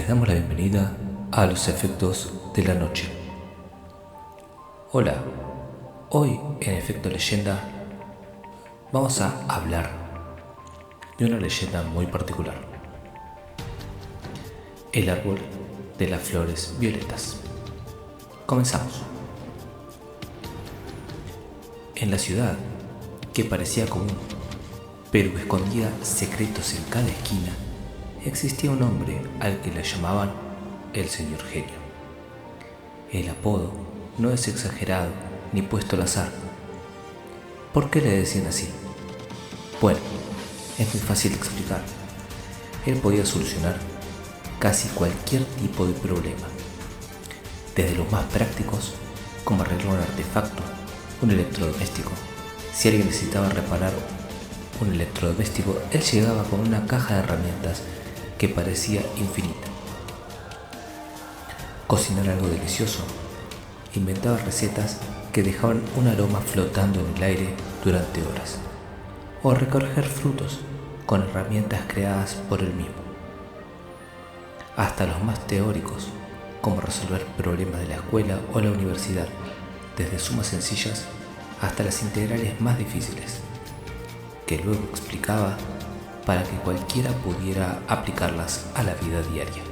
Les damos la bienvenida a los efectos de la noche. Hola, hoy en Efecto Leyenda vamos a hablar de una leyenda muy particular: el árbol de las flores violetas. Comenzamos. En la ciudad, que parecía común, pero escondía secretos en cada esquina, existía un hombre al que le llamaban el Señor Genio. El apodo no es exagerado ni puesto al azar. ¿Por qué le decían así? Bueno, es muy fácil de explicar. Él podía solucionar casi cualquier tipo de problema, desde los más prácticos, como arreglar un artefacto, un electrodoméstico. Si alguien necesitaba reparar un electrodoméstico, él llegaba con una caja de herramientas que parecía infinita. Cocinar algo delicioso, inventaba recetas que dejaban un aroma flotando en el aire durante horas, o recoger frutos con herramientas creadas por él mismo. Hasta los más teóricos, como resolver problemas de la escuela o la universidad, desde sumas sencillas hasta las integrales más difíciles, que luego explicaba para que cualquiera pudiera aplicarlas a la vida diaria.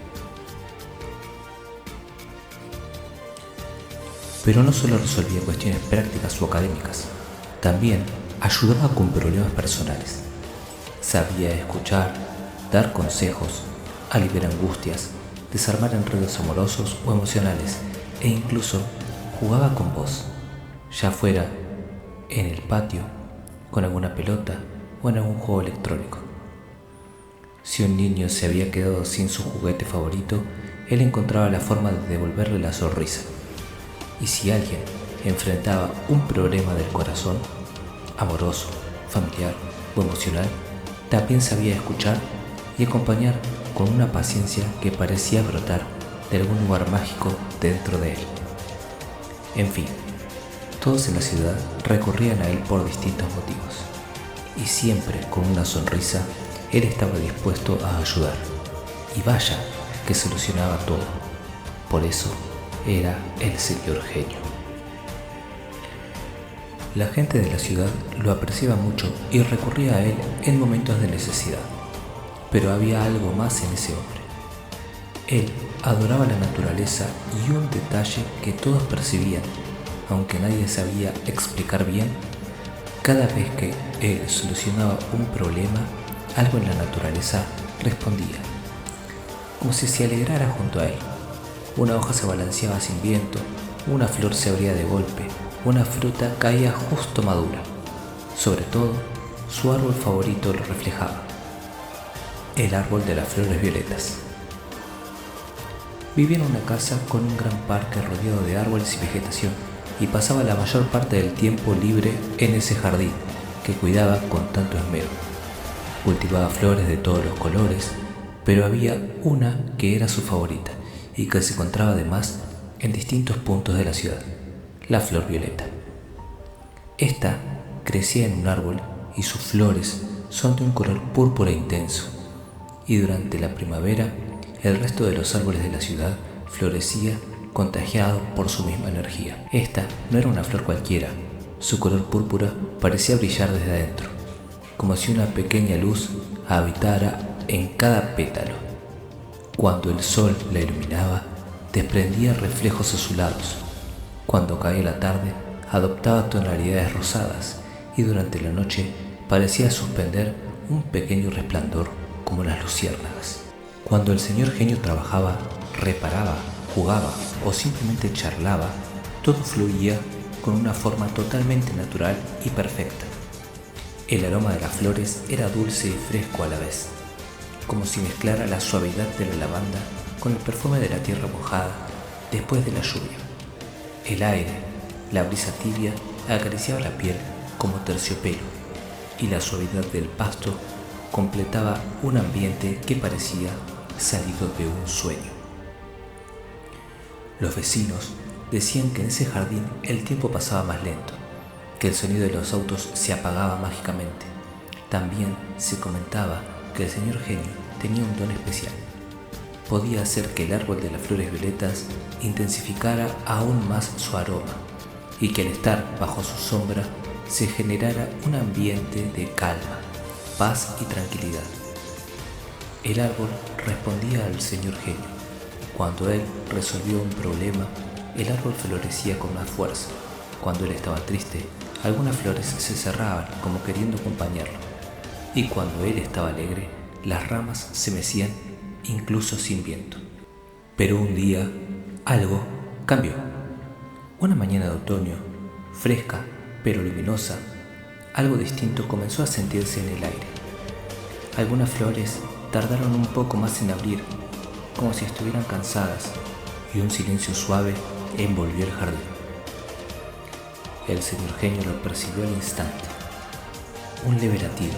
Pero no solo resolvía cuestiones prácticas o académicas, también ayudaba con problemas personales. Sabía escuchar, dar consejos, aliviar angustias, desarmar enredos amorosos o emocionales, e incluso jugaba con vos, ya fuera en el patio, con alguna pelota o en algún juego electrónico. Si un niño se había quedado sin su juguete favorito, él encontraba la forma de devolverle la sonrisa. Y si alguien enfrentaba un problema del corazón, amoroso, familiar o emocional, también sabía escuchar y acompañar con una paciencia que parecía brotar de algún lugar mágico dentro de él. En fin, todos en la ciudad recurrían a él por distintos motivos, y siempre con una sonrisa él estaba dispuesto a ayudar, y vaya que solucionaba todo. Por eso era el Señor Genio. La gente de la ciudad lo apreciaba mucho y recurría a él en momentos de necesidad. Pero había algo más en ese hombre. Él adoraba la naturaleza y un detalle que todos percibían, aunque nadie sabía explicar bien. Cada vez que él solucionaba un problema, algo en la naturaleza respondía, como si se alegrara junto a él. Una hoja se balanceaba sin viento, una flor se abría de golpe, una fruta caía justo madura. Sobre todo, su árbol favorito lo reflejaba: el árbol de las flores violetas. Vivía en una casa con un gran parque rodeado de árboles y vegetación, y pasaba la mayor parte del tiempo libre en ese jardín que cuidaba con tanto esmero. Cultivaba flores de todos los colores, pero había una que era su favorita y que se encontraba además en distintos puntos de la ciudad: la flor violeta. Esta crecía en un árbol y sus flores son de un color púrpura intenso, y durante la primavera el resto de los árboles de la ciudad florecía contagiado por su misma energía. Esta no era una flor cualquiera, su color púrpura parecía brillar desde adentro, como si una pequeña luz habitara en cada pétalo. Cuando el sol la iluminaba, desprendía reflejos azulados. Cuando caía la tarde, adoptaba tonalidades rosadas, y durante la noche parecía suspender un pequeño resplandor como las luciérnagas. Cuando el Señor Genio trabajaba, reparaba, jugaba o simplemente charlaba, todo fluía con una forma totalmente natural y perfecta. El aroma de las flores era dulce y fresco a la vez, como si mezclara la suavidad de la lavanda con el perfume de la tierra mojada después de la lluvia. El aire, la brisa tibia, acariciaba la piel como terciopelo, y la suavidad del pasto completaba un ambiente que parecía salido de un sueño. Los vecinos decían que en ese jardín el tiempo pasaba más lento, que el sonido de los autos se apagaba mágicamente. También se comentaba que el Señor Genio tenía un don especial: podía hacer que el árbol de las flores violetas intensificara aún más su aroma y que al estar bajo su sombra se generara un ambiente de calma, paz y tranquilidad. El árbol respondía al señor genio. Cuando él resolvió un problema, el árbol florecía con más fuerza. Cuando él estaba triste, algunas flores se cerraban como queriendo acompañarlo. Y cuando él estaba alegre, las ramas se mecían incluso sin viento. Pero un día, algo cambió. Una mañana de otoño, fresca pero luminosa, algo distinto comenzó a sentirse en el aire. Algunas flores tardaron un poco más en abrir, como si estuvieran cansadas, y un silencio suave envolvió el jardín. El señor genio lo percibió al instante. Un leve latido,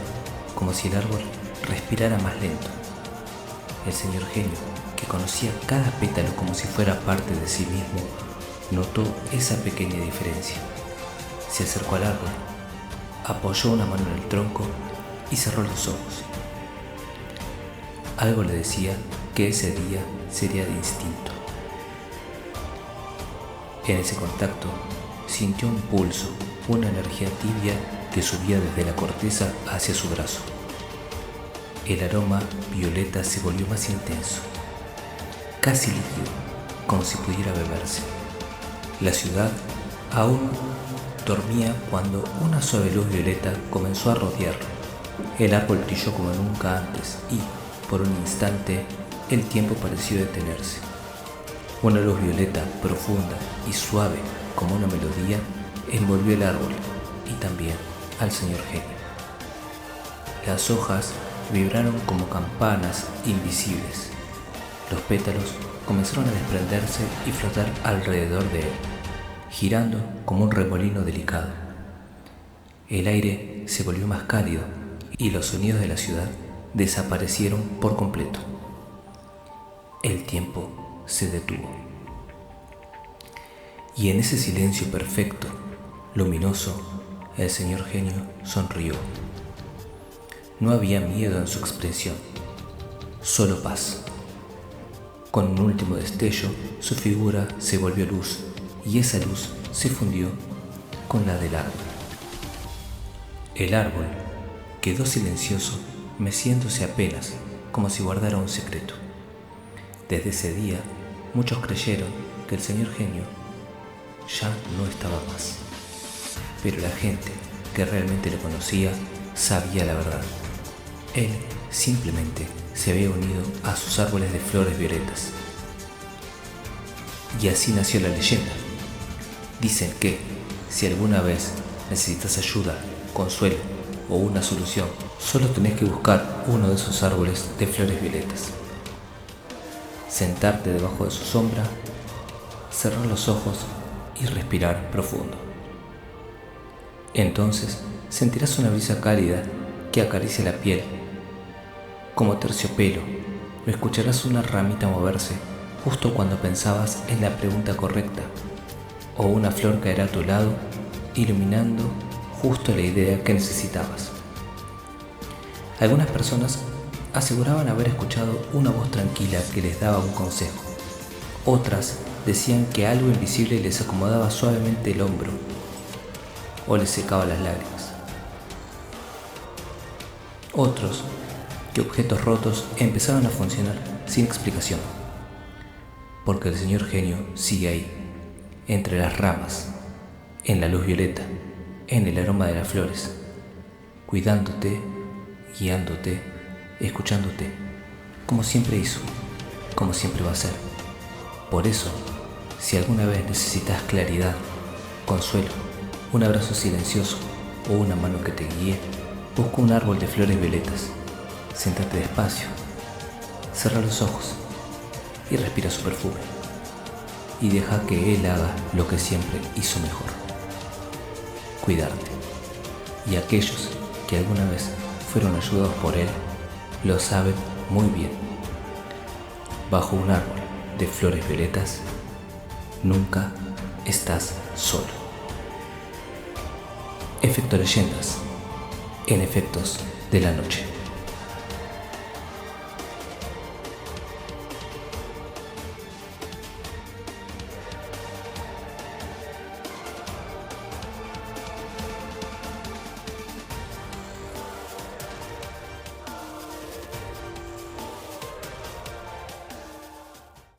como si el árbol respirara más lento. El señor genio, que conocía cada pétalo como si fuera parte de sí mismo, notó esa pequeña diferencia. Se acercó al árbol, apoyó una mano en el tronco y cerró los ojos. Algo le decía que ese día sería de instinto. En ese contacto sintió un pulso, una energía tibia que subía desde la corteza hacia su brazo. El aroma violeta se volvió más intenso, casi líquido, como si pudiera beberse. La ciudad aún dormía cuando una suave luz violeta comenzó a rodearlo. El árbol brilló como nunca antes y, por un instante, el tiempo pareció detenerse. Una luz violeta profunda y suave como una melodía envolvió el árbol y también al señor genio. Las hojas vibraron como campanas invisibles. Los pétalos comenzaron a desprenderse y flotar alrededor de él, girando como un remolino delicado. El aire se volvió más cálido y los sonidos de la ciudad desaparecieron por completo. El tiempo se detuvo. Y en ese silencio perfecto, luminoso, el señor genio sonrió. No había miedo en su expresión, solo paz. Con un último destello, su figura se volvió luz y esa luz se fundió con la del árbol. El árbol quedó silencioso, meciéndose apenas, como si guardara un secreto. Desde ese día, muchos creyeron que el señor genio ya no estaba más. Pero la gente que realmente le conocía sabía la verdad. Él simplemente se había unido a sus árboles de flores violetas. Y así nació la leyenda. Dicen que si alguna vez necesitas ayuda, consuelo o una solución, solo tenés que buscar uno de esos árboles de flores violetas. Sentarte debajo de su sombra, cerrar los ojos y respirar profundo. Entonces sentirás una brisa cálida que acaricia la piel, como terciopelo, o escucharás una ramita moverse justo cuando pensabas en la pregunta correcta, o una flor caerá a tu lado, iluminando justo la idea que necesitabas. Algunas personas aseguraban haber escuchado una voz tranquila que les daba un consejo. Otras decían que algo invisible les acomodaba suavemente el hombro o les secaba las lágrimas. Otros que objetos rotos empezaron a funcionar sin explicación, porque el señor genio sigue ahí, entre las ramas, en la luz violeta, en el aroma de las flores, cuidándote, guiándote, escuchándote, como siempre hizo, como siempre va a ser. Por eso, si alguna vez necesitas claridad, consuelo, un abrazo silencioso o una mano que te guíe, busca un árbol de flores violetas, siéntate despacio, cierra los ojos y respira su perfume y deja que él haga lo que siempre hizo mejor, cuidarte. Y aquellos que alguna vez fueron ayudados por él lo saben muy bien. Bajo un árbol de flores violetas nunca estás solo. Efecto Leyendas, en Efectos de la Noche.